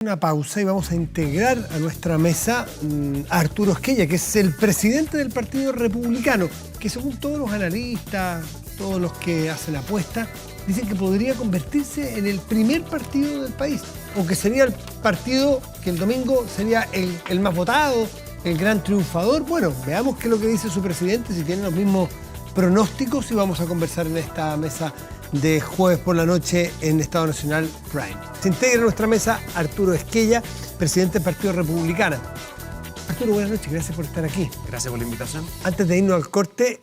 Una pausa y vamos a integrar a nuestra mesa a Arturo Esquella, que es el presidente del Partido Republicano, que según todos los analistas, todos los que hacen apuestas, dicen que podría convertirse en el primer partido del país, o que sería el partido que el domingo sería el más votado, el gran triunfador. Bueno, veamos qué es lo que dice su presidente, si tiene los mismos pronósticos, y vamos a conversar en esta mesa de jueves por la noche en Estado Nacional Prime. Se integra en nuestra mesa Arturo Esquella, presidente del Partido Republicano. Arturo, buenas noches, gracias por estar aquí. Gracias por la invitación. Antes de irnos al corte,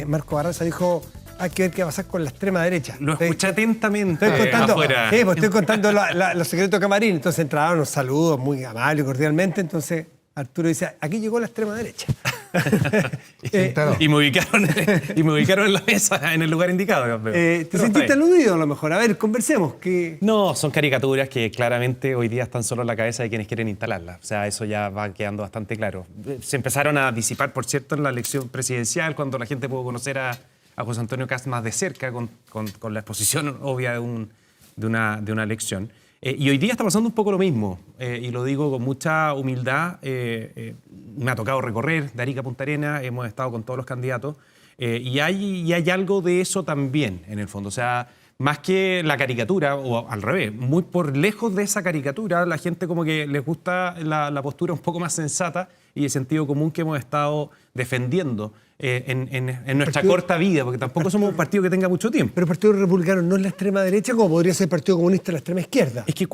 Marco Barraza dijo: hay que ver qué va a pasar con la extrema derecha. Lo escuché atentamente afuera. Sí, pues estoy contando los secretos camarín. Entonces entraban unos saludos muy amables y cordialmente. Entonces Arturo dice: aquí llegó la extrema derecha. Y me ubicaron en la mesa, en el lugar indicado. ¿Te sentiste aludido a lo mejor? A ver, conversemos. No, son caricaturas que claramente hoy día están solo en la cabeza de quienes quieren instalarlas. O sea, eso ya va quedando bastante claro. Se empezaron a disipar, por cierto, en la elección presidencial, cuando la gente pudo conocer a José Antonio Kast más de cerca, con la exposición obvia de una elección. Y hoy día está pasando un poco lo mismo, y lo digo con mucha humildad. Me ha tocado recorrer de Arica a Punta Arenas, hemos estado con todos los candidatos, y hay algo de eso también, en el fondo. O sea, más que la caricatura, o al revés, muy por lejos de esa caricatura, la gente como que les gusta la postura un poco más sensata y el sentido común que hemos estado defendiendo en nuestra corta vida, porque tampoco somos un partido que tenga mucho tiempo. Pero el Partido Republicano no es la extrema derecha, como podría ser el Partido Comunista la extrema izquierda. Es que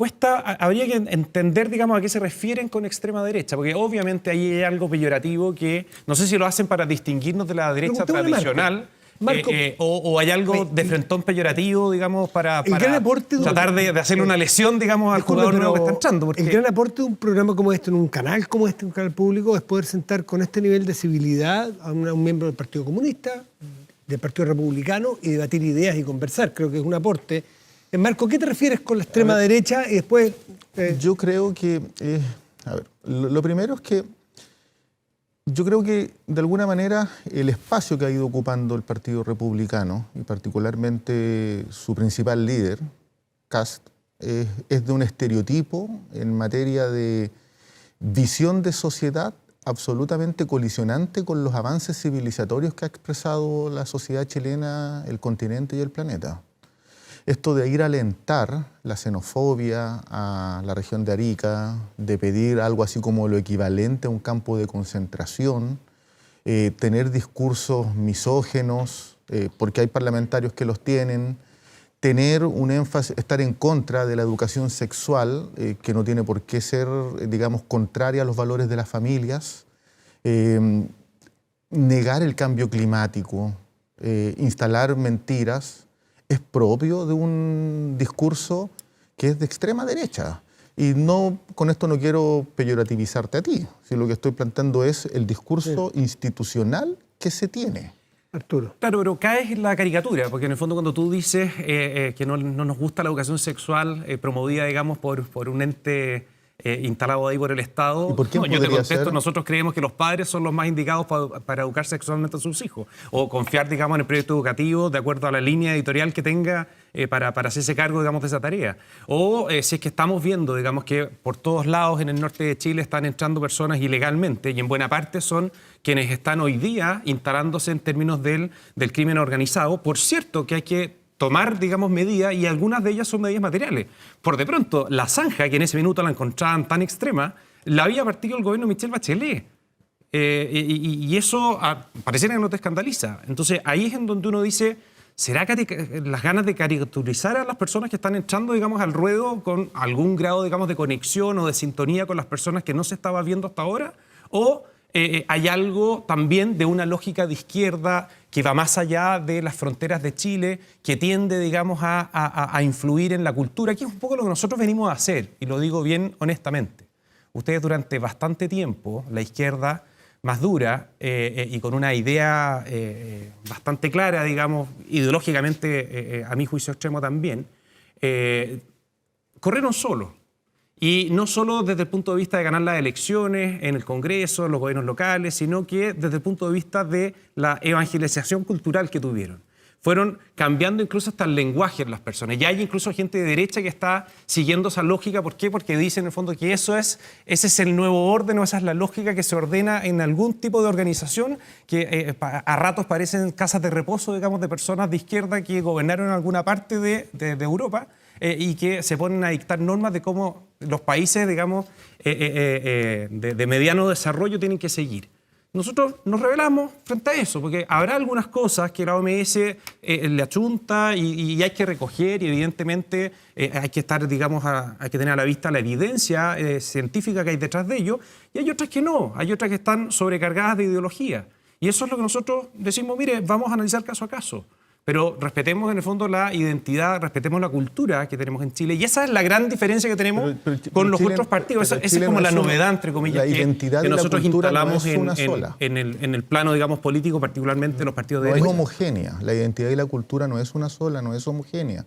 habría que entender, digamos, a qué se refieren con extrema derecha, porque obviamente ahí hay algo peyorativo que no sé si lo hacen para distinguirnos de la derecha tradicional. Marco, o hay algo de frentón peyorativo, digamos, para tratar de hacerle una lesión, digamos, al jugador nuevo que está entrando. El gran aporte de un programa como este, en un canal como este, un canal público, es poder sentar con este nivel de civilidad a un miembro del Partido Comunista, del Partido Republicano, y debatir ideas y conversar. Creo que es un aporte. Marco, ¿qué te refieres con la extrema derecha? Y después... Yo creo que... lo primero es que yo creo que, de alguna manera, el espacio que ha ido ocupando el Partido Republicano, y particularmente su principal líder, Kast, es de un estereotipo en materia de visión de sociedad absolutamente colisionante con los avances civilizatorios que ha expresado la sociedad chilena, el continente y el planeta. Esto de ir a alentar la xenofobia a la región de Arica, de pedir algo así como lo equivalente a un campo de concentración, tener discursos misógenos, porque hay parlamentarios que los tienen, tener un énfasis, estar en contra de la educación sexual, que no tiene por qué ser, digamos, contraria a los valores de las familias, negar el cambio climático, instalar mentiras, es propio de un discurso que es de extrema derecha. Y no, con esto no quiero peyorativizarte a ti, sino lo que estoy planteando es el discurso institucional que se tiene. Arturo. Claro, pero caes en la caricatura, porque en el fondo cuando tú dices que no nos gusta la educación sexual promovida, digamos, por un ente instalado ahí por el Estado. ¿Y por qué yo te contesto, nosotros creemos que los padres son los más indicados para educar sexualmente a sus hijos, o confiar, digamos, en el proyecto educativo de acuerdo a la línea editorial que tenga para hacerse cargo, digamos, de esa tarea. O si es que estamos viendo, digamos, que por todos lados en el norte de Chile están entrando personas ilegalmente, y en buena parte son quienes están hoy día instalándose en términos del crimen organizado. Por cierto, que hay que tomar, digamos, medidas, y algunas de ellas son medidas materiales. Por de pronto, la zanja, que en ese minuto la encontraban tan extrema, la había partido el gobierno de Michelle Bachelet. Y eso pareciera que no te escandaliza. Entonces, ahí es en donde uno dice, ¿será que las ganas de caricaturizar a las personas que están entrando, digamos, al ruedo con algún grado, digamos, de conexión o de sintonía con las personas que no se estaba viendo hasta ahora? ¿O hay algo también de una lógica de izquierda que va más allá de las fronteras de Chile, que tiende, digamos, a influir en la cultura, que es un poco lo que nosotros venimos a hacer, y lo digo bien honestamente? Ustedes durante bastante tiempo, la izquierda más dura y con una idea bastante clara, digamos, ideológicamente, a mi juicio extremo también, corrieron solos. Y no solo desde el punto de vista de ganar las elecciones en el Congreso, en los gobiernos locales, sino que desde el punto de vista de la evangelización cultural que tuvieron. fueron cambiando incluso hasta el lenguaje de las personas. Ya hay incluso gente de derecha que está siguiendo esa lógica. ¿Por qué? Porque dicen en el fondo que ese es el nuevo orden, o esa es la lógica que se ordena en algún tipo de organización que a ratos parecen casas de reposo, digamos, de personas de izquierda que gobernaron en alguna parte de Europa y que se ponen a dictar normas de cómo los países, digamos, de mediano desarrollo tienen que seguir. Nosotros nos rebelamos frente a eso, porque habrá algunas cosas que la OMS le achunta y hay que recoger, y evidentemente hay que estar, digamos, hay que tener a la vista la evidencia científica que hay detrás de ello, y hay otras que no, hay otras que están sobrecargadas de ideología. Y eso es lo que nosotros decimos, mire, vamos a analizar caso a caso. Pero respetemos en el fondo la identidad, respetemos la cultura que tenemos en Chile. Y esa es la gran diferencia que tenemos con los otros partidos. Esa es como la novedad, entre comillas, que nosotros instalamos en el plano, digamos, político, particularmente los partidos de derecha. No es homogénea. La identidad y la cultura no es una sola, no es homogénea.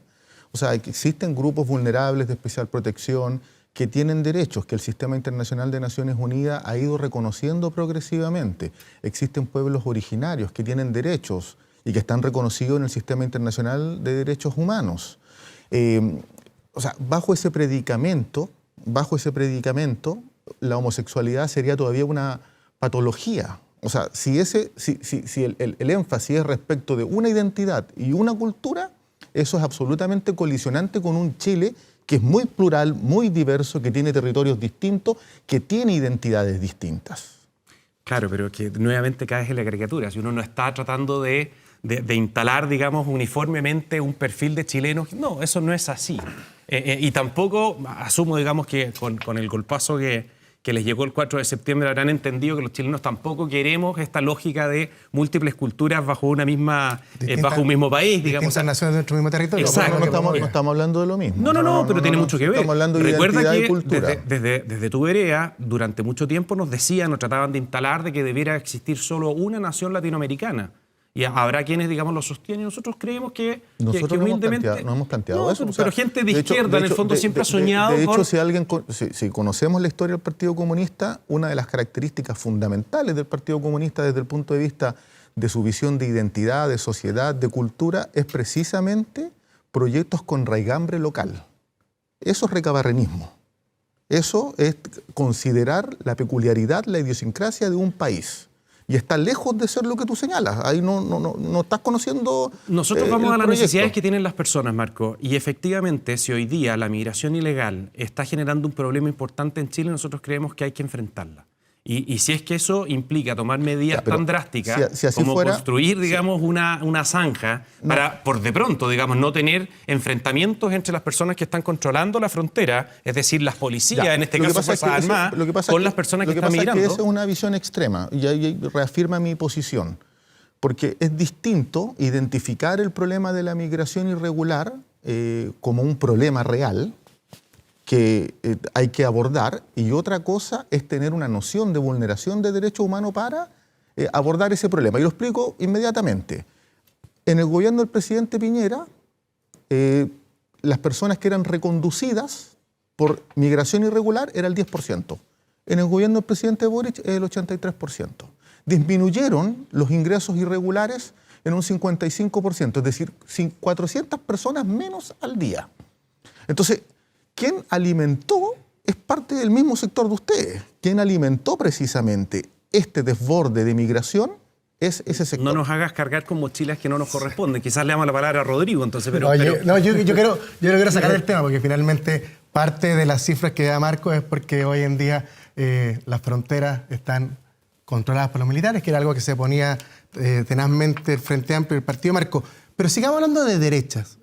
O sea, existen grupos vulnerables de especial protección que tienen derechos que el Sistema Internacional de Naciones Unidas ha ido reconociendo progresivamente. Existen pueblos originarios que tienen derechos y que están reconocidos en el Sistema Internacional de Derechos Humanos. O sea, bajo ese predicamento, la homosexualidad sería todavía una patología. O sea, si el énfasis es respecto de una identidad y una cultura, eso es absolutamente colisionante con un Chile que es muy plural, muy diverso, que tiene territorios distintos, que tiene identidades distintas. Claro, pero que nuevamente caes en la caricatura. Si uno no está tratando de instalar, digamos, uniformemente un perfil de chilenos. No, eso no es así. Y tampoco asumo, digamos, que con el golpazo que les llegó el 4 de septiembre habrán entendido que los chilenos tampoco queremos esta lógica de múltiples culturas bajo una misma, bajo un mismo país, digamos. Distintas naciones dentro del mismo territorio. Exacto. No estamos hablando de lo mismo. No, pero tiene mucho que ver. Estamos hablando de Recuerda identidad que y cultura. desde tu vereda, durante mucho tiempo nos decían, nos trataban de instalar de que debiera existir solo una nación latinoamericana. Y habrá quienes, digamos, lo sostienen. Nosotros creemos que humildemente... no hemos planteado eso. Pero gente de izquierda, en el fondo, siempre ha soñado De hecho, con... si conocemos la historia del Partido Comunista, una de las características fundamentales del Partido Comunista desde el punto de vista de su visión de identidad, de sociedad, de cultura, es precisamente proyectos con raigambre local. Eso es recabarrenismo. Eso es considerar la peculiaridad, la idiosincrasia de un país. Y está lejos de ser lo que tú señalas. Ahí no estás conociendo. Nosotros vamos a las necesidades que tienen las personas, Marco. Y efectivamente, si hoy día la migración ilegal está generando un problema importante en Chile, nosotros creemos que hay que enfrentarla. Y si es que eso implica tomar medidas tan drásticas como construir, digamos, una zanja para, por de pronto, digamos, no tener enfrentamientos entre las personas que están controlando la frontera, es decir, las policías, en este caso Fuerzas Armadas, con las personas que están migrando. Lo que pasa es que esa es una visión extrema y ahí reafirma mi posición. Porque es distinto identificar el problema de la migración irregular como un problema real, que hay que abordar, y otra cosa es tener una noción de vulneración de derechos humanos para abordar ese problema. Y lo explico inmediatamente. En el gobierno del presidente Piñera, las personas que eran reconducidas por migración irregular era el 10%. En el gobierno del presidente Boric el 83%. Disminuyeron los ingresos irregulares en un 55%, es decir, 400 personas menos al día. Entonces, quien alimentó es parte del mismo sector de ustedes. Quien alimentó precisamente este desborde de migración es ese sector. No nos hagas cargar con mochilas que no nos corresponden. Quizás le damos la palabra a Rodrigo, entonces. Yo quiero sacar el tema, porque finalmente parte de las cifras que da Marco es porque hoy en día las fronteras están controladas por los militares, que era algo que se ponía tenazmente el Frente Amplio y el Partido Marco. Pero sigamos hablando de derechas,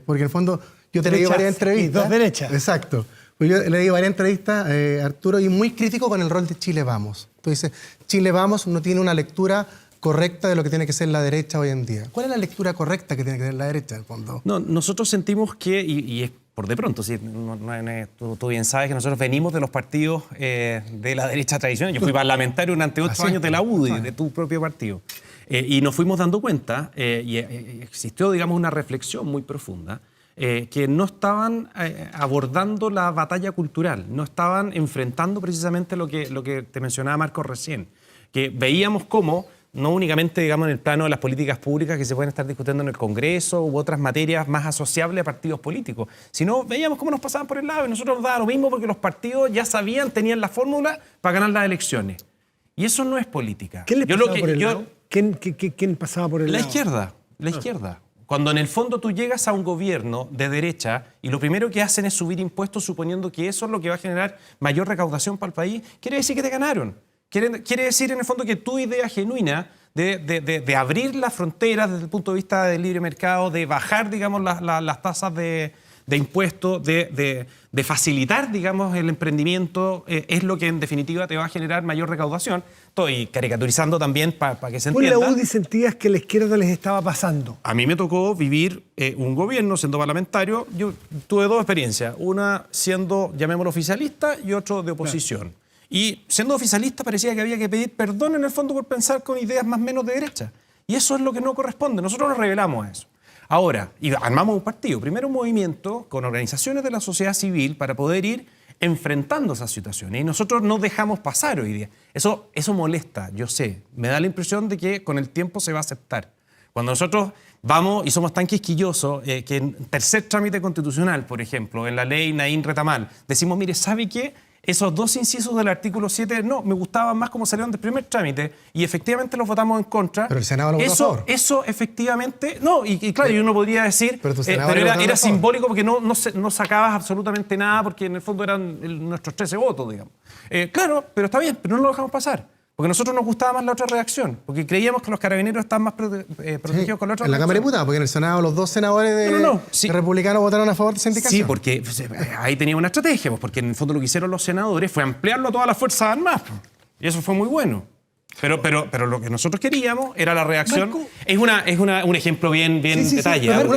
porque en el fondo... Yo te leí varias entrevistas. Dos derechas. Exacto. Pues yo leí varias entrevistas, Arturo, y muy crítico con el rol de Chile Vamos. Tú dices, Chile Vamos no tiene una lectura correcta de lo que tiene que ser la derecha hoy en día. ¿Cuál es la lectura correcta que tiene que tener la derecha, en el fondo? No, nosotros sentimos que, y es por de pronto, ¿sí? Tú bien sabes que nosotros venimos de los partidos de la derecha tradicional. Yo fui parlamentario durante 8 años de la UDI, de tu propio partido. Y nos fuimos dando cuenta, y existió, digamos, una reflexión muy profunda, que no estaban abordando la batalla cultural, no estaban enfrentando precisamente lo que te mencionaba Marco recién, que veíamos cómo no únicamente, digamos, en el plano de las políticas públicas que se pueden estar discutiendo en el Congreso u otras materias más asociables a partidos políticos, sino veíamos cómo nos pasaban por el lado y nosotros nos daba lo mismo porque los partidos ya sabían, tenían la fórmula para ganar las elecciones. Y eso no es política. ¿Quién les pasaba por el lado? ¿Quién pasaba por el lado? La izquierda. Cuando en el fondo tú llegas a un gobierno de derecha y lo primero que hacen es subir impuestos suponiendo que eso es lo que va a generar mayor recaudación para el país, quiere decir que te ganaron. Quiere decir en el fondo que tu idea genuina de abrir las fronteras desde el punto de vista del libre mercado, de bajar, digamos, las tasas de impuestos, de facilitar, digamos, el emprendimiento, es lo que en definitiva te va a generar mayor recaudación. Estoy caricaturizando también para que se entienda. ¿Vos, la UDI, sentías que a la izquierda les estaba pasando? A mí me tocó vivir un gobierno siendo parlamentario. Yo tuve dos experiencias, una siendo, llamémoslo, oficialista y otro de oposición. Claro. Y siendo oficialista parecía que había que pedir perdón en el fondo por pensar con ideas más o menos de derecha. Y eso es lo que no corresponde. Nosotros nos rebelamos a eso. Ahora, y armamos un partido, primero un movimiento con organizaciones de la sociedad civil para poder ir enfrentando esas situaciones. Y nosotros no dejamos pasar hoy día. Eso molesta, yo sé. Me da la impresión de que con el tiempo se va a aceptar. Cuando nosotros vamos y somos tan quisquillosos que en tercer trámite constitucional, por ejemplo, en la ley Naín Retamal, decimos, mire, ¿sabe qué? Esos dos incisos del artículo 7, no, me gustaban más como salieron del primer trámite y efectivamente los votamos en contra. Pero el Senado lo votó a favor. Eso efectivamente, no, y claro, y uno podría decir, pero era simbólico porque no sacabas absolutamente nada porque en el fondo eran nuestros 13 votos, digamos. Claro, pero está bien, pero no lo dejamos pasar. Porque a nosotros nos gustaba más la otra redacción, porque creíamos que los carabineros estaban más protegidos con la otra redacción. En la Cámara de Diputados, porque en el Senado los dos senadores de republicanos votaron a favor de esa indicación. Sí, porque ahí tenía una estrategia, pues, porque en el fondo lo que hicieron los senadores fue ampliarlo a todas las Fuerzas Armadas. Y eso fue muy bueno. Pero lo que nosotros queríamos era la redacción. Marco, es un ejemplo bien detallado.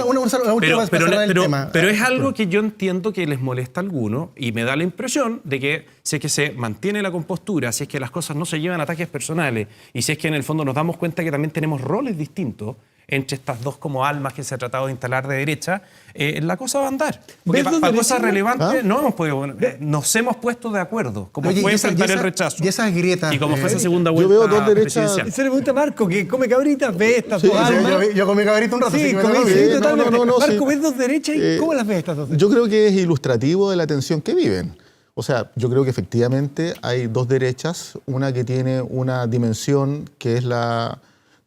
Pero es algo que yo entiendo que les molesta a algunos y me da la impresión de que si es que se mantiene la compostura, si es que las cosas no se llevan a ataques personales y si es que en el fondo nos damos cuenta que también tenemos roles distintos entre estas dos como almas que se ha tratado de instalar de derecha, la cosa va a andar. Porque para cosas relevantes no hemos podido... nos hemos puesto de acuerdo, como fue enfrentar el rechazo. Y esas grietas... Y como fue esa segunda vuelta yo veo dos derechas... Se le pregunta a Marco, que come cabritas, ve estas dos almas. Yo comí cabrita un rato, sí, no, Marco, ves dos derechas y ¿cómo las ves estas dos derechas? Yo creo que es ilustrativo de la tensión que viven. O sea, yo creo que efectivamente hay dos derechas, una que tiene una dimensión que es la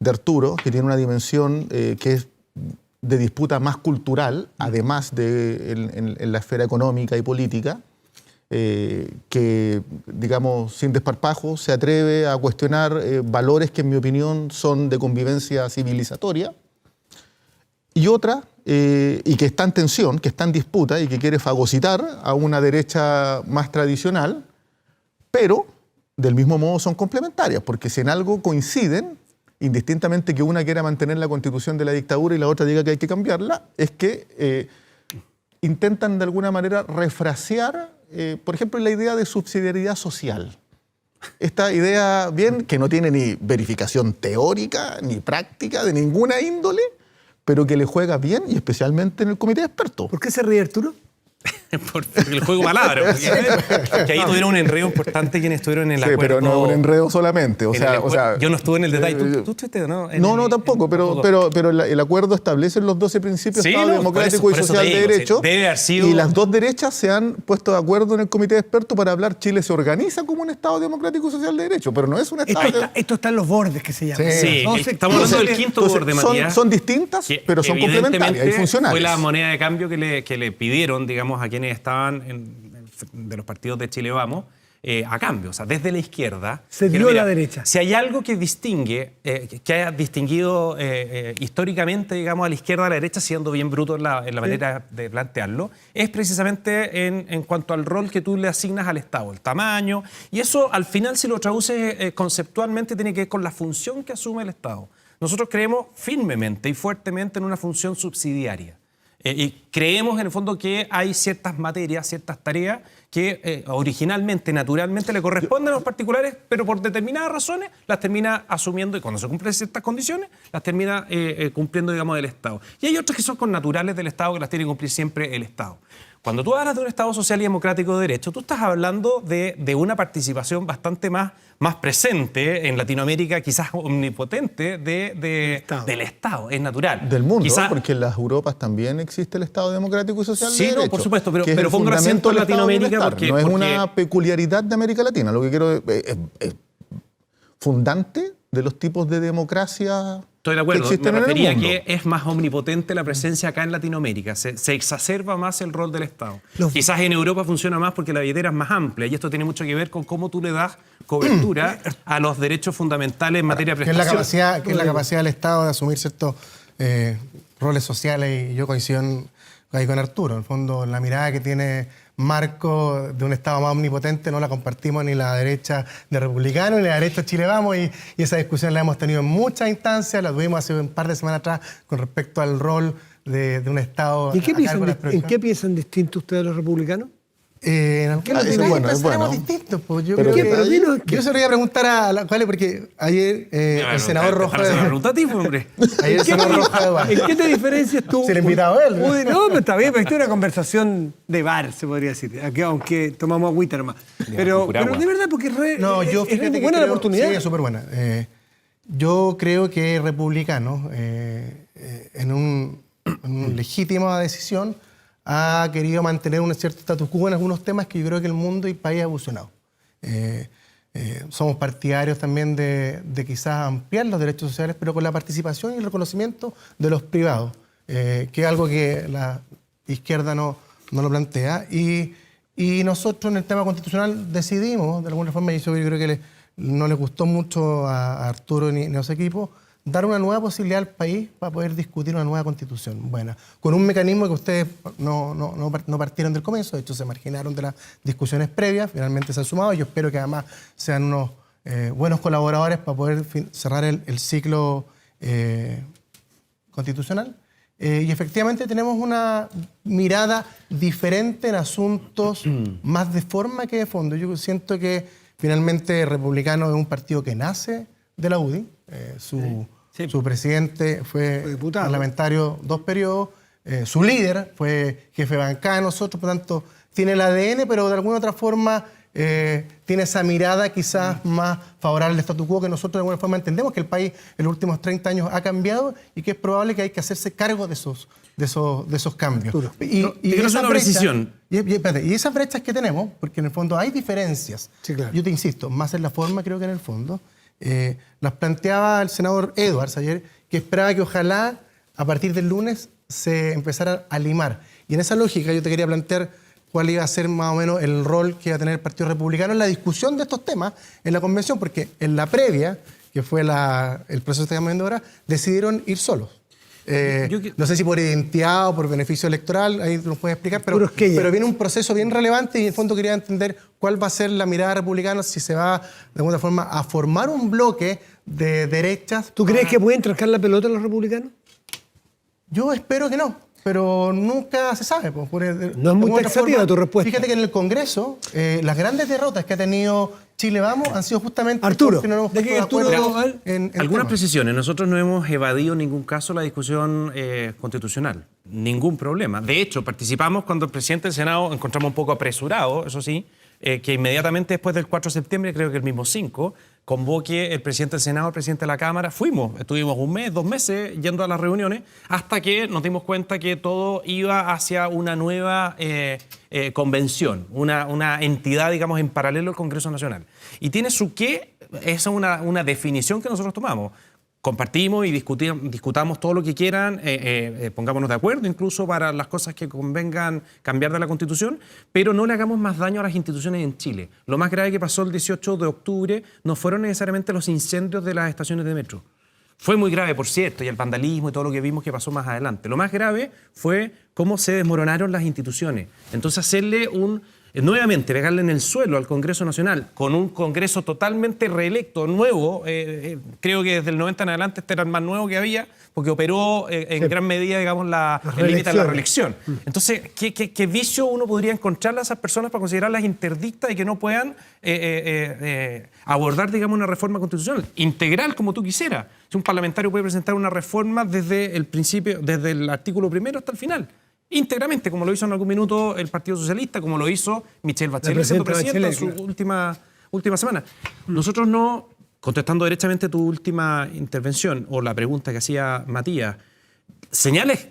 de Arturo, que tiene una dimensión que es de disputa más cultural, además de en la esfera económica y política, que, digamos, sin desparpajo se atreve a cuestionar valores que, en mi opinión, son de convivencia civilizatoria, y otra, y que está en tensión, que está en disputa y que quiere fagocitar a una derecha más tradicional, pero del mismo modo son complementarias, porque si en algo coinciden, indistintamente que una quiera mantener la constitución de la dictadura y la otra diga que hay que cambiarla, es que intentan de alguna manera refrasear, por ejemplo, la idea de subsidiariedad social. Esta idea, bien, que no tiene ni verificación teórica ni práctica de ninguna índole, pero que le juega bien y especialmente en el comité de expertos. ¿Por qué se ríe Arturo? Por el juego de palabras. Que ahí tuvieron un enredo importante quienes estuvieron en el acuerdo. Pero no un enredo solamente. O sea, yo no estuve en el detalle. ¿Tú estuviste, no? No, tampoco. Pero el acuerdo establece los 12 principios de Estado democrático y social de derecho. Debe haber sido... Y las dos derechas se han puesto de acuerdo en el comité de expertos para hablar. Chile se organiza como un Estado democrático y social de derecho, pero no es un Estado... Esto está en los bordes, que se llama. Sí, estamos hablando del quinto borde, Matías. Son distintas, pero son complementarias y funcionales. Fue la moneda de cambio que le pidieron, digamos, a quienes estaban de los partidos de Chile Vamos, a cambio. O sea, desde la izquierda... Se dio la derecha. Si hay algo que distingue, que haya distinguido históricamente, digamos, a la izquierda a la derecha, siendo bien bruto en la manera de plantearlo, es precisamente en cuanto al rol que tú le asignas al Estado, el tamaño, y eso al final, si lo traduces conceptualmente, tiene que ver con la función que asume el Estado. Nosotros creemos firmemente y fuertemente en una función subsidiaria. Y creemos en el fondo que hay ciertas materias, ciertas tareas que originalmente, naturalmente le corresponden a los particulares, pero por determinadas razones las termina asumiendo y cuando se cumplen ciertas condiciones las termina cumpliendo, digamos, el Estado. Y hay otras que son connaturales del Estado que las tiene que cumplir siempre el Estado. Cuando tú hablas de un Estado social y democrático de derecho, tú estás hablando de una participación bastante más presente en Latinoamérica, quizás omnipotente, del Estado. Es natural. Del mundo, Quizás, porque en las Europas también existe el Estado democrático y social sí, de derecho. no, por supuesto, pero que es el pongo el fundamento acento en del Estado de Latinoamérica bienestar. porque... No es una peculiaridad de América Latina. Lo que quiero es fundante de los tipos de democracia Estoy de acuerdo, que existen me en el refería a mundo. que es más omnipotente la presencia acá en Latinoamérica, se exacerba más el rol del Estado. Quizás en Europa funciona más porque la billetera es más amplia y esto tiene mucho que ver con cómo tú le das cobertura a los derechos fundamentales en materia de Que es prestación. la capacidad del Estado de asumir ciertos roles sociales, y yo coincido ahí con Arturo. En el fondo, la mirada que tiene Marco de un Estado más omnipotente no la compartimos ni la derecha de Republicano ni la derecha de Chile Vamos, y esa discusión la hemos tenido en muchas instancias, la tuvimos hace un par de semanas atrás con respecto al rol de un Estado. ¿Y ¿En qué piensan distinto ustedes los republicanos? En algunos es detalles bueno, es pensaremos bueno. distintos. Pues yo Pero creo ¿qué? que Pero yo se lo iba a preguntar a la cual, porque ayer el senador Rojas Roja... pregunta a ti, hombre. ayer el senador Rojas de Bar. ¿En qué te diferencias tú? Se le ha invitado a él, ¿no? No, pero está bien, pero esta es una conversación de bar, se podría decir, aunque tomamos agüita nomás. Pero de verdad, porque No, yo es fíjate que buena la creo- oportunidad. Sí, es súper buena. Yo creo que republicanos, en una legítima decisión, ha querido mantener un cierto status quo en algunos temas que yo creo que el mundo y el país ha evolucionado. Somos partidarios también de quizás ampliar los derechos sociales, pero con la participación y el reconocimiento de los privados, que es algo que la izquierda no lo plantea. Y nosotros en el tema constitucional decidimos, de alguna forma, y eso yo creo que no les gustó mucho a Arturo ni a su equipo, dar una nueva posibilidad al país para poder discutir una nueva constitución buena, con un mecanismo que ustedes no partieron del comienzo, de hecho se marginaron de las discusiones previas, finalmente se han sumado, y yo espero que además sean unos buenos colaboradores para poder cerrar el ciclo constitucional. Y efectivamente tenemos una mirada diferente en asuntos más de forma que de fondo. Yo siento que finalmente Republicano es un partido que nace de la UDI. Su presidente fue diputado, parlamentario 2 periodos, su líder fue jefe de bancada de nosotros, por tanto tiene el ADN, pero de alguna otra forma tiene esa mirada quizás más favorable al statu quo, que nosotros de alguna forma entendemos que el país en los últimos 30 años ha cambiado y que es probable que hay que hacerse cargo de esos cambios. Y esa precisión. Y esas brechas que tenemos, porque en el fondo hay diferencias, Sí, claro. yo te insisto, más en la forma creo que en el fondo, las planteaba el senador Edwards ayer, que esperaba que ojalá a partir del lunes se empezara a limar. Y en esa lógica yo te quería plantear cuál iba a ser más o menos el rol que iba a tener el Partido Republicano en la discusión de estos temas en la convención, porque en la previa, que fue el proceso de cambio de hora, decidieron ir solos. No sé si por identidad o por beneficio electoral, ahí nos puedes explicar, pero viene un proceso bien relevante y en el fondo quería entender cuál va a ser la mirada republicana, si se va de alguna forma a formar un bloque de derechas. ¿Tú crees que pueden trancar la pelota los republicanos? Yo espero que no, pero nunca se sabe. No es muy taxativa tu respuesta. Fíjate que en el Congreso, las grandes derrotas que ha tenido Chile Vamos han sido justamente Arturo, porque no nos hemos ¿de qué, puesto de Arturo? acuerdo en Algunas temas. precisiones. Nosotros no hemos evadido en ningún caso la discusión constitucional. Ningún problema. De hecho, participamos cuando el presidente del Senado encontramos un poco apresurado, eso sí, que inmediatamente después del 4 de septiembre, creo que el mismo 5, convoque el presidente del Senado, el presidente de la Cámara. Estuvimos 1 mes, 2 meses yendo a las reuniones hasta que nos dimos cuenta que todo iba hacia una nueva convención, una entidad, digamos, en paralelo al Congreso Nacional. Y tiene su qué, esa es una definición que nosotros tomamos. Compartimos y discutamos todo lo que quieran, pongámonos de acuerdo incluso para las cosas que convengan cambiar de la Constitución, pero no le hagamos más daño a las instituciones en Chile. Lo más grave que pasó el 18 de octubre no fueron necesariamente los incendios de las estaciones de metro. Fue muy grave, por cierto, y el vandalismo y todo lo que vimos que pasó más adelante. Lo más grave fue cómo se desmoronaron las instituciones. Entonces hacerle nuevamente pegarle en el suelo al Congreso Nacional con un Congreso totalmente reelecto, nuevo, creo que desde el 90 en adelante este era el más nuevo que había, porque operó en gran medida, digamos, el límite de la reelección. Entonces, ¿qué vicio uno podría encontrarle a esas personas para considerarlas interdictas y que no puedan abordar, digamos, una reforma constitucional integral como tú quisieras? Si un parlamentario puede presentar una reforma desde el principio, desde el artículo 1 hasta el final. íntegramente, como lo hizo en algún minuto el Partido Socialista, como lo hizo Michelle Bachelet, siendo presidenta en su última semana. Nosotros no, contestando derechamente tu última intervención o la pregunta que hacía Matías, señales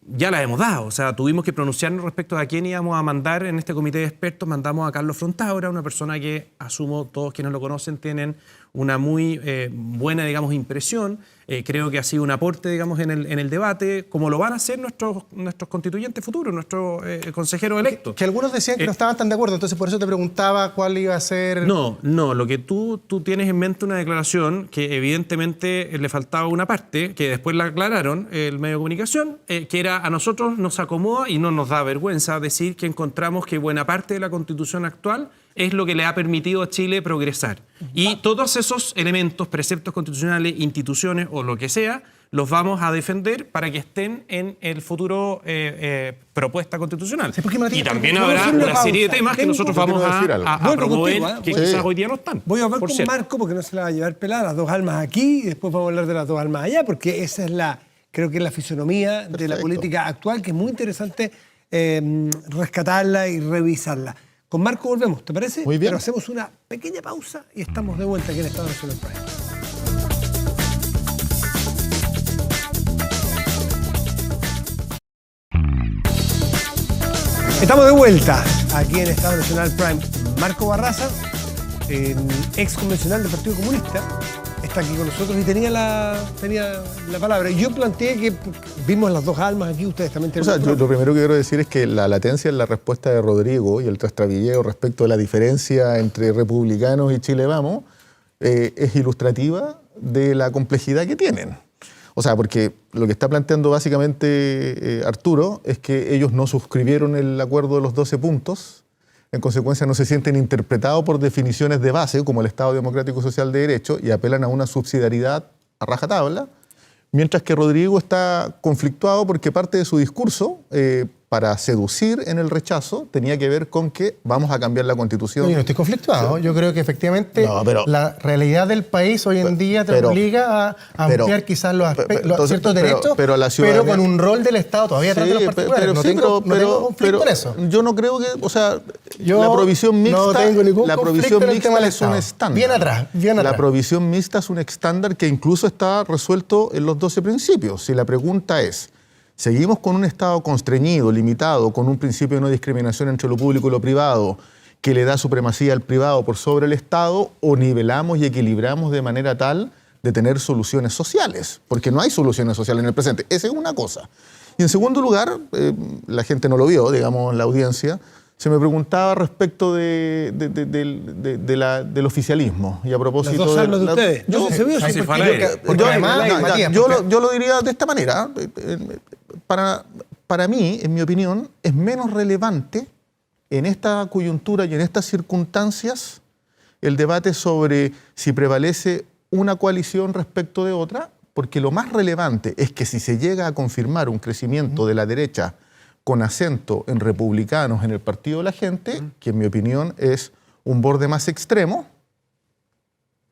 ya las hemos dado. O sea, tuvimos que pronunciarnos respecto a quién íbamos a mandar en este comité de expertos. Mandamos a Carlos Frontaura, una persona que, asumo, todos quienes lo conocen tienen una muy buena, digamos, impresión. Creo que ha sido un aporte, digamos, en el debate, como lo van a hacer nuestros constituyentes futuros, nuestros consejeros electos. Que algunos decían que no estaban tan de acuerdo, entonces por eso te preguntaba cuál iba a ser... No, lo que tú tienes en mente una declaración que evidentemente le faltaba una parte, que después la aclararon el medio de comunicación, que era a nosotros nos acomoda y no nos da vergüenza decir que encontramos que buena parte de la Constitución actual es lo que le ha permitido a Chile progresar. Y todos esos elementos, preceptos constitucionales, instituciones o lo que sea, los vamos a defender para que estén en el futuro propuesta constitucional. Sí, Matías, y también habrá una serie de temas que nosotros vamos a promover que quizás hoy día no están. Voy a hablar con Marco porque no se la va a llevar pelada, las dos almas aquí y después vamos a hablar de las dos almas allá, porque esa es creo que es la fisonomía de la política actual, que es muy interesante rescatarla y revisarla. Con Marco volvemos, ¿te parece? Muy bien. Pero hacemos una pequeña pausa y estamos de vuelta aquí en Estado Nacional Prime. Estamos de vuelta aquí en Estado Nacional Prime. Marco Barraza, ex convencional del Partido Comunista, está aquí con nosotros y tenía la palabra. Yo planteé que vimos las dos almas aquí, ustedes también tienen... O sea, lo primero que quiero decir es que la latencia en la respuesta de Rodrigo y el trastabilleo respecto de la diferencia entre republicanos y Chile Vamos es ilustrativa de la complejidad que tienen. O sea, porque lo que está planteando básicamente Arturo es que ellos no suscribieron el acuerdo de los 12 puntos, en consecuencia no se sienten interpretados por definiciones de base, como el Estado Democrático Social de Derecho, y apelan a una subsidiariedad a rajatabla, mientras que Rodrigo está conflictuado porque parte de su discurso, para seducir en el rechazo, tenía que ver con que vamos a cambiar la Constitución. No, yo no estoy conflictuado. Yo creo que efectivamente la realidad del país hoy en día te obliga a ampliar quizás ciertos derechos, pero con un rol del Estado todavía atrás de los particulares. No tengo conflicto en eso. Yo no creo que, o sea, la provisión mixta, no tengo ningún conflicto en el tema del es un estándar. Bien atrás. La provisión mixta es un estándar que incluso está resuelto en los 12 principios. Si la pregunta es, ¿seguimos con un Estado constreñido, limitado, con un principio de no discriminación entre lo público y lo privado, que le da supremacía al privado por sobre el Estado, o nivelamos y equilibramos de manera tal de tener soluciones sociales? Porque no hay soluciones sociales en el presente. Esa es una cosa. Y en segundo lugar, la gente no lo vio, digamos, la audiencia, se me preguntaba respecto del oficialismo. Y a propósito las dos almas de ustedes. Yo lo diría de esta manera. Para mí, en mi opinión, es menos relevante en esta coyuntura y en estas circunstancias el debate sobre si prevalece una coalición respecto de otra, porque lo más relevante es que si se llega a confirmar un crecimiento de la derecha con acento en republicanos en el Partido de la Gente, que en mi opinión es un borde más extremo,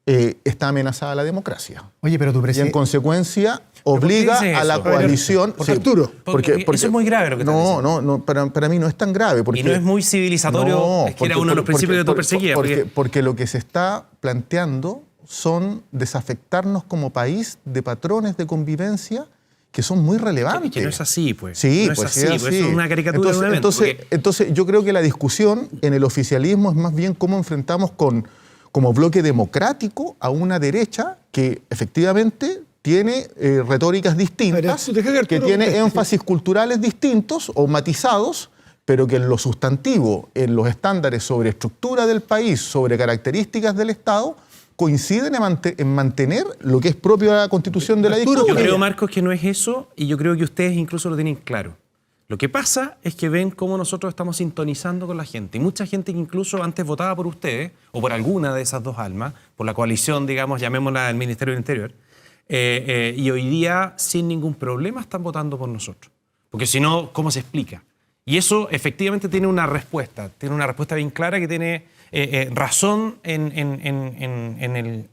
está amenazada la democracia. Oye, pero tu presidente... Y en consecuencia obliga a la coalición... Por Arturo. Porque eso es muy grave lo que estás diciendo. No, para mí no es tan grave. Porque, y no es muy civilizatorio, es que era uno de los principios que tú perseguías. Porque lo que se está planteando son desafectarnos como país de patrones de convivencia que son muy relevantes. Que no es así, pues. Sí, no es pues así, pues es una caricatura de un evento. Entonces, yo creo que la discusión en el oficialismo es más bien cómo enfrentamos como bloque democrático a una derecha que efectivamente tiene retóricas distintas, que tiene énfasis culturales distintos o matizados, pero que en lo sustantivo, en los estándares sobre estructura del país, sobre características del Estado, coinciden en mantener lo que es propio de la Constitución de la dictadura. Yo creo, Marcos, que no es eso, y yo creo que ustedes incluso lo tienen claro. Lo que pasa es que ven cómo nosotros estamos sintonizando con la gente. Y mucha gente que incluso antes votaba por ustedes, o por alguna de esas dos almas, por la coalición, digamos, llamémosla del Ministerio del Interior, y hoy día, sin ningún problema, están votando por nosotros. Porque si no, ¿cómo se explica? Y eso efectivamente tiene una respuesta bien clara que tiene razón en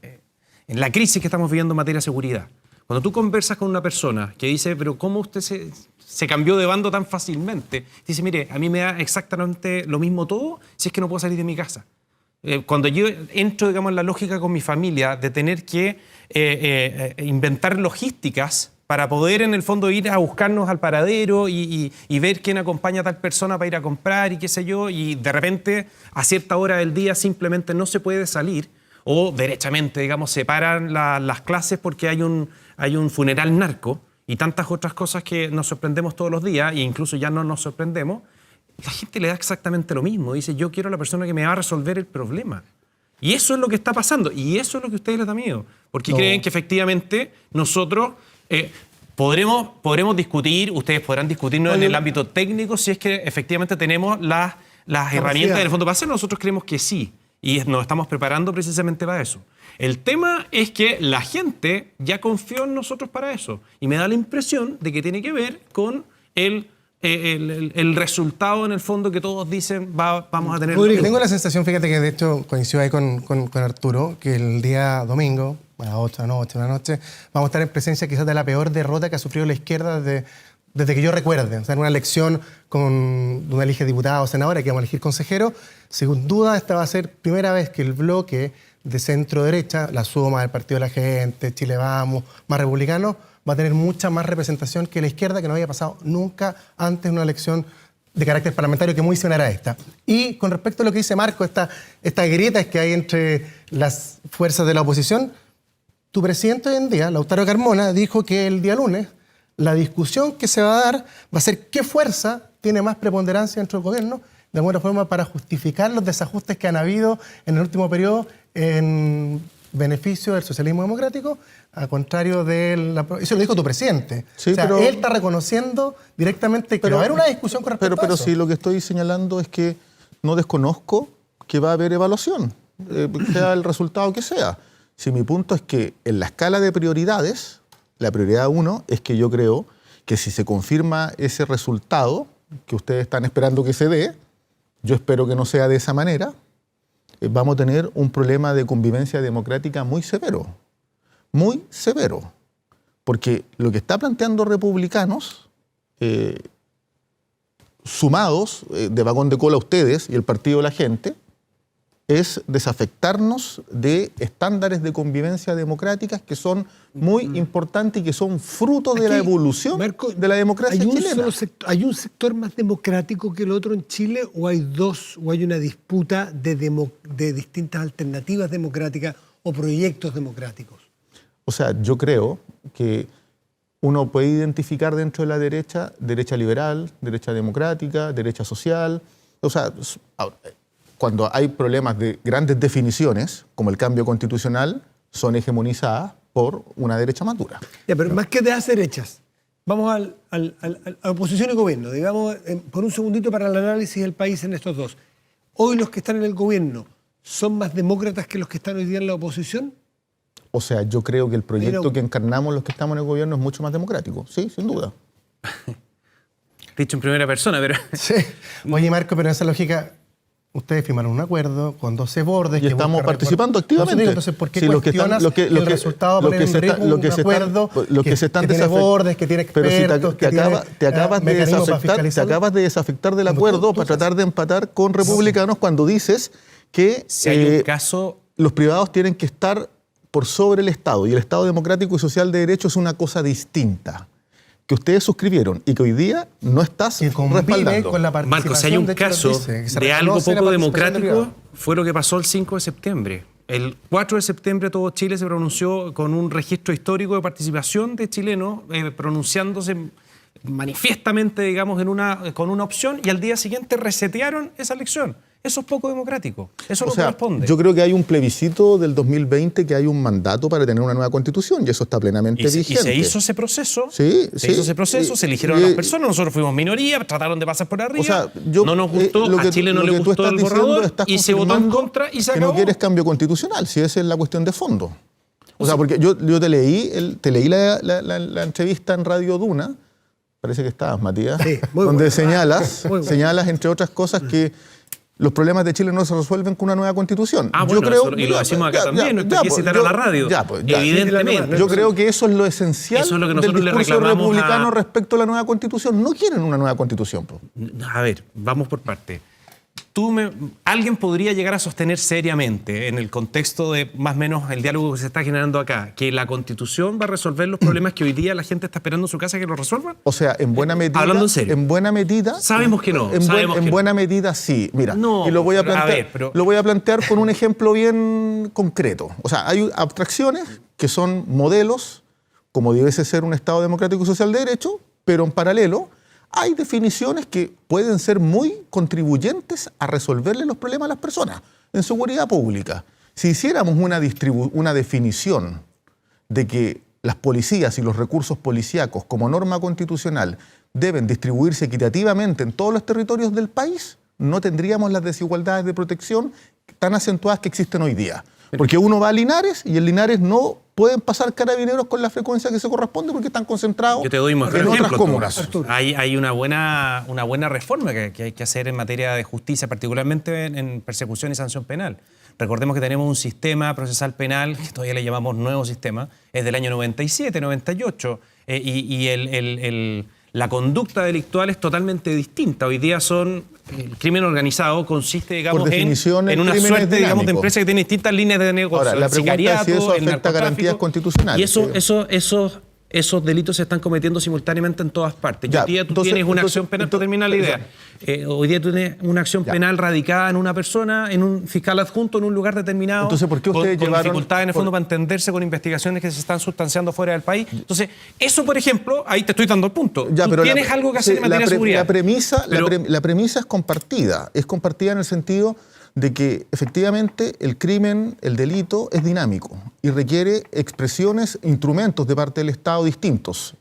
la crisis que estamos viviendo en materia de seguridad. Cuando tú conversas con una persona que dice, pero ¿cómo usted se cambió de bando tan fácilmente? Dice, mire, a mí me da exactamente lo mismo todo si es que no puedo salir de mi casa. Cuando yo entro, digamos, en la lógica con mi familia de tener que inventar logísticas para poder, en el fondo, ir a buscarnos al paradero y ver quién acompaña a tal persona para ir a comprar y qué sé yo, y de repente, a cierta hora del día, simplemente no se puede salir, o derechamente, digamos, se paran las clases porque hay un funeral narco y tantas otras cosas que nos sorprendemos todos los días, e incluso ya no nos sorprendemos. La gente le da exactamente lo mismo. Dice, yo quiero a la persona que me va a resolver el problema. Y eso es lo que está pasando. Y eso es lo que a ustedes les da miedo. Porque creen que efectivamente nosotros podremos discutir, ustedes podrán discutirnos en el ámbito técnico si es que efectivamente tenemos las herramientas en el fondo para hacerlo. Nosotros creemos que sí. Y nos estamos preparando precisamente para eso. El tema es que la gente ya confió en nosotros para eso. Y me da la impresión de que tiene que ver con el resultado, en el fondo, que todos dicen vamos a tener. Tengo la sensación, fíjate que de hecho coincido ahí con Arturo, que el día domingo, a las 8 de la noche, vamos a estar en presencia quizás de la peor derrota que ha sufrido la izquierda desde que yo recuerde. O sea, en una elección donde uno elige diputados o senadores, que vamos a elegir consejeros, sin duda esta va a ser primera vez que el bloque de centro-derecha, la suma del Partido de la Gente, Chile Vamos, más republicanos, va a tener mucha más representación que la izquierda, que no había pasado nunca antes en una elección de carácter parlamentario que muy similar a esta. Y con respecto a lo que dice Marco, estas grietas que hay entre las fuerzas de la oposición, tu presidente hoy en día, Lautaro Carmona, dijo que el día lunes la discusión que se va a dar va a ser qué fuerza tiene más preponderancia dentro del gobierno, de alguna forma para justificar los desajustes que han habido en el último periodo en beneficio del socialismo democrático, a contrario de eso lo dijo tu presidente. Sí, o sea, pero él está reconociendo directamente que va a haber una discusión con respecto a eso. Sí, lo que estoy señalando es que no desconozco que va a haber evaluación, sea el resultado que sea. Si mi punto es que en la escala de prioridades, la prioridad 1 es que yo creo que si se confirma ese resultado que ustedes están esperando que se dé, yo espero que no sea de esa manera, vamos a tener un problema de convivencia democrática muy severo, porque lo que está planteando Republicanos, sumados de vagón de cola a ustedes y el Partido de la Gente, es desafectarnos de estándares de convivencia democráticas que son muy importantes y que son fruto de la evolución, Marco, de la democracia chilena. ¿Hay un sector más democrático que el otro en Chile o hay una disputa de distintas alternativas democráticas o proyectos democráticos? O sea, yo creo que uno puede identificar dentro de la derecha liberal, derecha democrática, derecha social. O sea, cuando hay problemas de grandes definiciones, como el cambio constitucional, son hegemonizadas por una derecha madura. Ya, pero más que de las derechas, vamos a oposición y gobierno, digamos, por un segundito para el análisis del país en estos dos. ¿Hoy los que están en el gobierno son más demócratas que los que están hoy día en la oposición? O sea, yo creo que el proyecto que encarnamos los que estamos en el gobierno es mucho más democrático, sí, sin duda. Dicho en primera persona, pero... Sí. Oye, Marco, pero en esa lógica... Ustedes firmaron un acuerdo con 12 bordes. Y estamos participando activamente. Entonces, ¿por qué cuestionas el resultado para poner en riesgo un acuerdo que tiene bordes, que tiene expertos, que te acabas de desafectar del acuerdo para tratar de empatar con republicanos cuando dices que si hay un caso... los privados tienen que estar por sobre el Estado y el Estado democrático y social de derecho es una cosa distinta que ustedes suscribieron y que hoy día no estás respaldando. Con la Marco, si hay un caso de algo poco democrático, fue lo que pasó el 5 de septiembre. El 4 de septiembre todo Chile se pronunció con un registro histórico de participación de chilenos, pronunciándose manifiestamente, digamos, con una opción, y al día siguiente resetearon esa elección. Eso es poco democrático. Eso no corresponde. Yo creo que hay un plebiscito del 2020 que hay un mandato para tener una nueva constitución y eso está plenamente vigente. Y se hizo ese proceso. Sí, se eligieron a las personas, nosotros fuimos minoría, trataron de pasar por arriba. O sea, no nos gustó, a Chile no le gustó el borrador y se votó en contra y se acabó. Que no quieres cambio constitucional, si esa es la cuestión de fondo. O sea, porque yo te leí la entrevista en Radio Duna, parece que estabas, Matías, sí, donde señalas, entre otras cosas, que los problemas de Chile no se resuelven con una nueva constitución. Bueno, y lo decimos acá también, no hay que citar a la radio. Evidentemente. Yo creo que eso es lo esencial eso es lo que del nosotros discurso le reclamamos republicano respecto a la nueva constitución. No quieren una nueva constitución. A ver, vamos por parte. Alguien podría llegar a sostener seriamente, en el contexto de más o menos el diálogo que se está generando acá, que la Constitución va a resolver los problemas que hoy día la gente está esperando en su casa que lo resuelvan. O sea, en buena medida. Hablando en serio. En buena medida. Sabemos que no. En buena medida sí. Mira, no, y lo voy a plantear. Lo voy a plantear con un ejemplo bien concreto. O sea, hay abstracciones que son modelos, como debiese ser un Estado democrático y social de derecho, pero en paralelo hay definiciones que pueden ser muy contribuyentes a resolverle los problemas a las personas. En seguridad pública, si hiciéramos una definición de que las policías y los recursos policíacos como norma constitucional deben distribuirse equitativamente en todos los territorios del país, no tendríamos las desigualdades de protección tan acentuadas que existen hoy día. Porque uno va a Linares y en Linares no pueden pasar carabineros con la frecuencia que se corresponde porque están concentrados en otras comunas. Hay una buena reforma que hay que hacer en materia de justicia, particularmente en persecución y sanción penal. Recordemos que tenemos un sistema procesal penal, que todavía le llamamos nuevo sistema, es del año 97, 98, la conducta delictual es totalmente distinta. Hoy día el crimen organizado consiste, digamos, en una suerte, digamos, de empresa que tiene distintas líneas de negocio. Ahora, la pregunta es si eso afecta a garantías constitucionales. Y esos delitos se están cometiendo simultáneamente en todas partes. Hoy día tú tienes una acción penal, para terminar la idea. Hoy día tú tienes una acción penal radicada en una persona, en un fiscal adjunto, en un lugar determinado. Entonces, ¿por qué ustedes con dificultades en el fondo para entenderse con investigaciones que se están sustanciando fuera del país? Entonces, eso, por ejemplo, ahí te estoy dando el punto. Tú tienes algo que hacer en materia de seguridad. La premisa es compartida. Es compartida en el sentido de que efectivamente el crimen, el delito, es dinámico y requiere expresiones, instrumentos de parte del Estado distintos,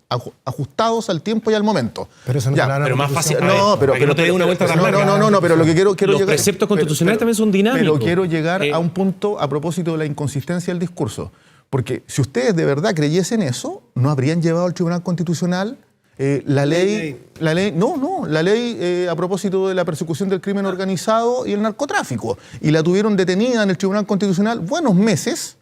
ajustados al tiempo y al momento. Pero eso pero más fácil. Pero no te dé una vuelta tan larga. No, pero lo que quiero llegar... Los preceptos constitucionales también son dinámicos. Pero quiero llegar a un punto a propósito de la inconsistencia del discurso. Porque si ustedes de verdad creyesen eso, no habrían llevado al Tribunal Constitucional la ley a propósito de la persecución del crimen organizado y el narcotráfico. Y la tuvieron detenida en el Tribunal Constitucional buenos meses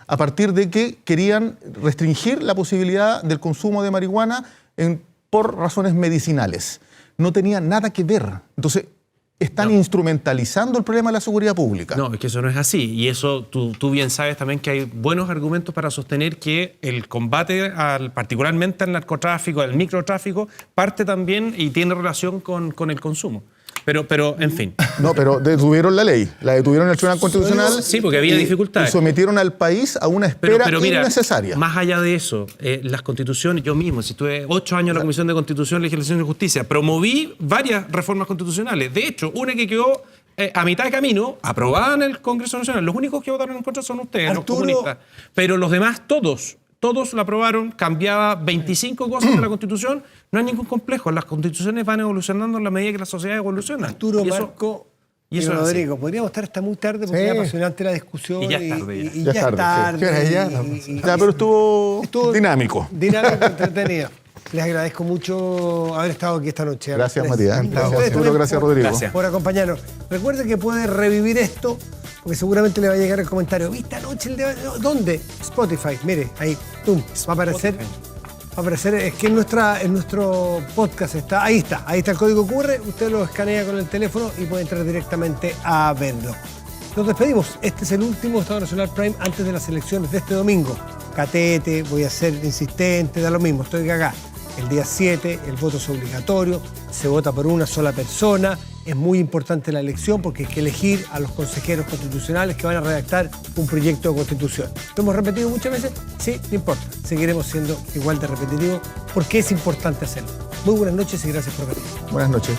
a partir de que querían restringir la posibilidad del consumo de marihuana por razones medicinales. No tenía nada que ver. Entonces, están instrumentalizando el problema de la seguridad pública. No, es que eso no es así. Y eso tú bien sabes también que hay buenos argumentos para sostener que el combate particularmente al narcotráfico, al microtráfico, parte también y tiene relación con el consumo. Pero, en fin. No, pero detuvieron la ley. La detuvieron en el Tribunal Constitucional. Sí, porque había dificultades. Y sometieron al país a una espera mira, innecesaria. Más allá de eso, las constituciones, yo mismo, si estuve 8 años en la Comisión de Constitución, Legislación y Justicia, promoví varias reformas constitucionales. De hecho, una que quedó a mitad de camino, aprobada en el Congreso Nacional. Los únicos que votaron en contra son ustedes, los comunistas. Pero los demás, todos la aprobaron, cambiaba 25 cosas de la Constitución, no hay ningún complejo. Las constituciones van evolucionando en la medida que la sociedad evoluciona. Arturo, Marco y Rodrigo, podríamos estar hasta muy tarde porque es apasionante la discusión. Y ya es tarde. Ya es tarde. Pero estuvo dinámico. Dinámico, entretenido. Les agradezco mucho haber estado aquí esta noche. Gracias, Matías. Gracias, Rodrigo. Gracias por acompañarnos. Recuerde que puede revivir esto, porque seguramente le va a llegar el comentario. ¿Viste anoche el debate? ¿Dónde? Spotify. Mire, ahí, va a aparecer. Es que en nuestro podcast está. Ahí está el código QR. Usted lo escanea con el teléfono y puede entrar directamente a verlo. Nos despedimos. Este es el último Estado Nacional Prime antes de las elecciones de este domingo. Catete, voy a ser insistente, da lo mismo, estoy acá. El día 7, el voto es obligatorio, se vota por una sola persona. Es muy importante la elección porque hay que elegir a los consejeros constitucionales que van a redactar un proyecto de constitución. ¿Lo hemos repetido muchas veces? Sí, no importa. Seguiremos siendo igual de repetitivos porque es importante hacerlo. Muy buenas noches y gracias por venir. Buenas noches.